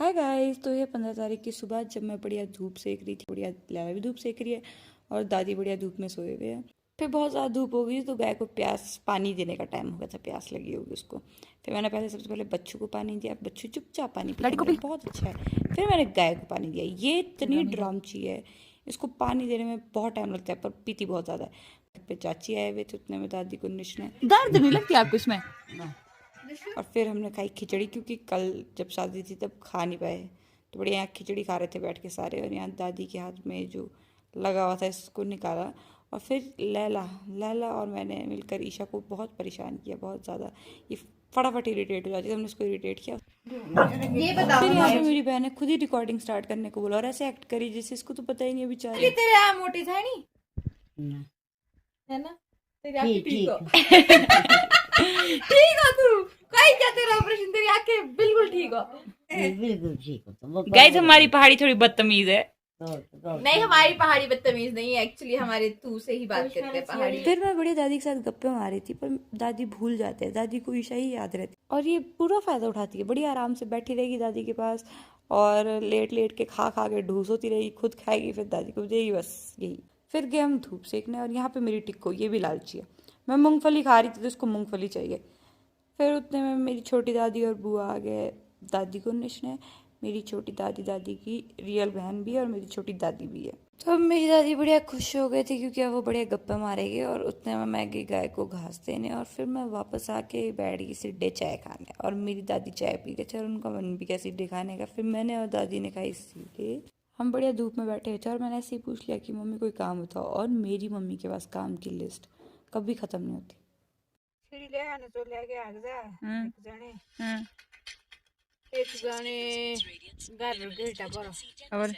Hi guys, तो ये 15 तारीख की सुबह जब मैं बढ़िया धूप सेक रही थी, बढ़िया लैला भी धूप सेक रही है और दादी बढ़िया धूप में सोए हुए हैं। फिर बहुत ज़्यादा धूप हो गई तो गाय को प्यास पानी देने का टाइम हो गया था, प्यास लगी होगी उसको। फिर मैंने सबसे पहले बच्चू को पानी दिया। बच्चू चुपचाप पानी पिया, बहुत अच्छा है। फिर मैंने गाय को पानी दिया। ये इतनी ड्रामची है, इसको पानी देने में बहुत टाइम लगता है पर पीती बहुत ज़्यादा है। फिर चाची आए हुए थे, उतने में दादी को निशने दर्द नहीं लगती आपको इसमें? और फिर हमने खाई खिचड़ी, क्योंकि कल जब शादी थी तब खा नहीं पाए, तो बढ़िया यहाँ खिचड़ी खा रहे थे बैठ के सारे। और यहाँ दादी के हाथ में जो लगा हुआ था इसको निकाला। और फिर लैला लैला और मैंने मिलकर ईशा को बहुत परेशान किया, बहुत ज़्यादा। ये फटाफट इरिटेट हो जाती है, हमने उसको इरिटेट किया। ये बताओ, फिर यहाँ पे मेरी बहन ने खुद ही रिकॉर्डिंग स्टार्ट करने को बोला और ऐसे एक्ट करी जैसे इसको तो पता ही नहीं है बेचारी। तेरे यहाँ मोटी था नहीं है ना? तेरी आंखें ठीक हो। ठीक हो तू? कोई क्या तेरा ऑपरेशन, तेरी आंखें बिल्कुल ठीक हो। बिल्कुल ठीक हो तो गाइस हमारी पहाड़ी थोड़ी बदतमीज है। नहीं, हमारी पहाड़ी बदतमीज नहीं है, एक्चुअली हमारे तू से ही बात करते हैं पहाड़ी। फिर मैं बड़ी दादी के साथ गप्पे मार रही थी, पर दादी भूल जाते हैं, दादी को ईशा ही याद रहती और ये पूरा फायदा उठाती है। बड़ी आराम से बैठी रहेगी दादी के पास और लेट लेट के खा के ढूस होती रहेगी, खुद खाएगी फिर दादी को देगी, बस यही। फिर गए हम धूप सेकने और यहाँ पे मेरी टिक्को, ये भी लालची है। मैं मूंगफली खा रही थी तो इसको मूंगफली चाहिए। फिर उतने में मेरी छोटी दादी और बुआ आ गए दादी को निशने। मेरी छोटी दादी की रियल बहन भी है और मेरी छोटी दादी भी है। तो अब मेरी दादी बढ़िया खुश हो गई थी, क्योंकि अब वो बढ़िया गप्पे मारेगी। और उतने में मैं गई गाय को घास देने और फिर मैं वापस आके बैठ गई सिड्डे चाय खाने। और मेरी दादी चाय पी गए थे और उनका मन भी किया सिड्डे खाने का। फिर मैंने और दादी ने खाई सीधे। हम बढ़िया धूप में बैठे हुए थे और मैंने ऐसे ही पूछ लिया कि मम्मी कोई काम बताओ। और मेरी मम्मी के पास काम की लिस्ट कभी खत्म नहीं होती। एक जाने घर गेटा पर और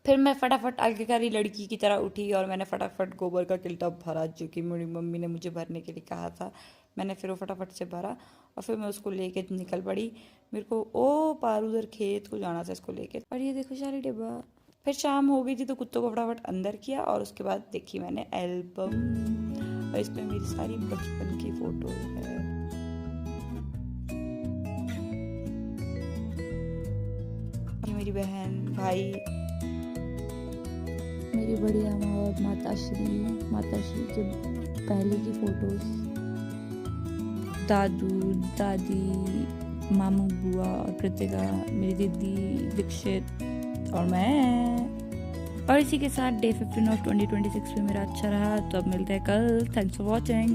फिर मैं फटाफट आज्ञाकारी लड़की की तरह उठी और मैंने फटाफट गोबर का किल्टा भरा, जो कि मेरी मम्मी ने मुझे भरने के लिए कहा था। मैंने फिर वो फटाफट से भरा और फिर मैं उसको लेके निकल पड़ी। मेरे को ओ पार उधर खेत को जाना था इसको लेके। और ये देखो सारी डिब्बा। फिर शाम हो गई थी तो कुत्तों को फटाफट अंदर किया और उसके बाद देखी मैंने एल्बम और इसमें मेरी सारी बचपन की फोटोज है। मेरी बहन, भाई, मेरी बड़ी अम्मा और माताश्री के पहले की फोटोज, दादू दादी, मामू, बुआ और कृतिका, मेरी दीदी दीक्षित और मैं। और इसी के साथ डे 15 ऑफ 2026 में मेरा अच्छा रहा। तो अब मिलते हैं कल। Thanks for watching.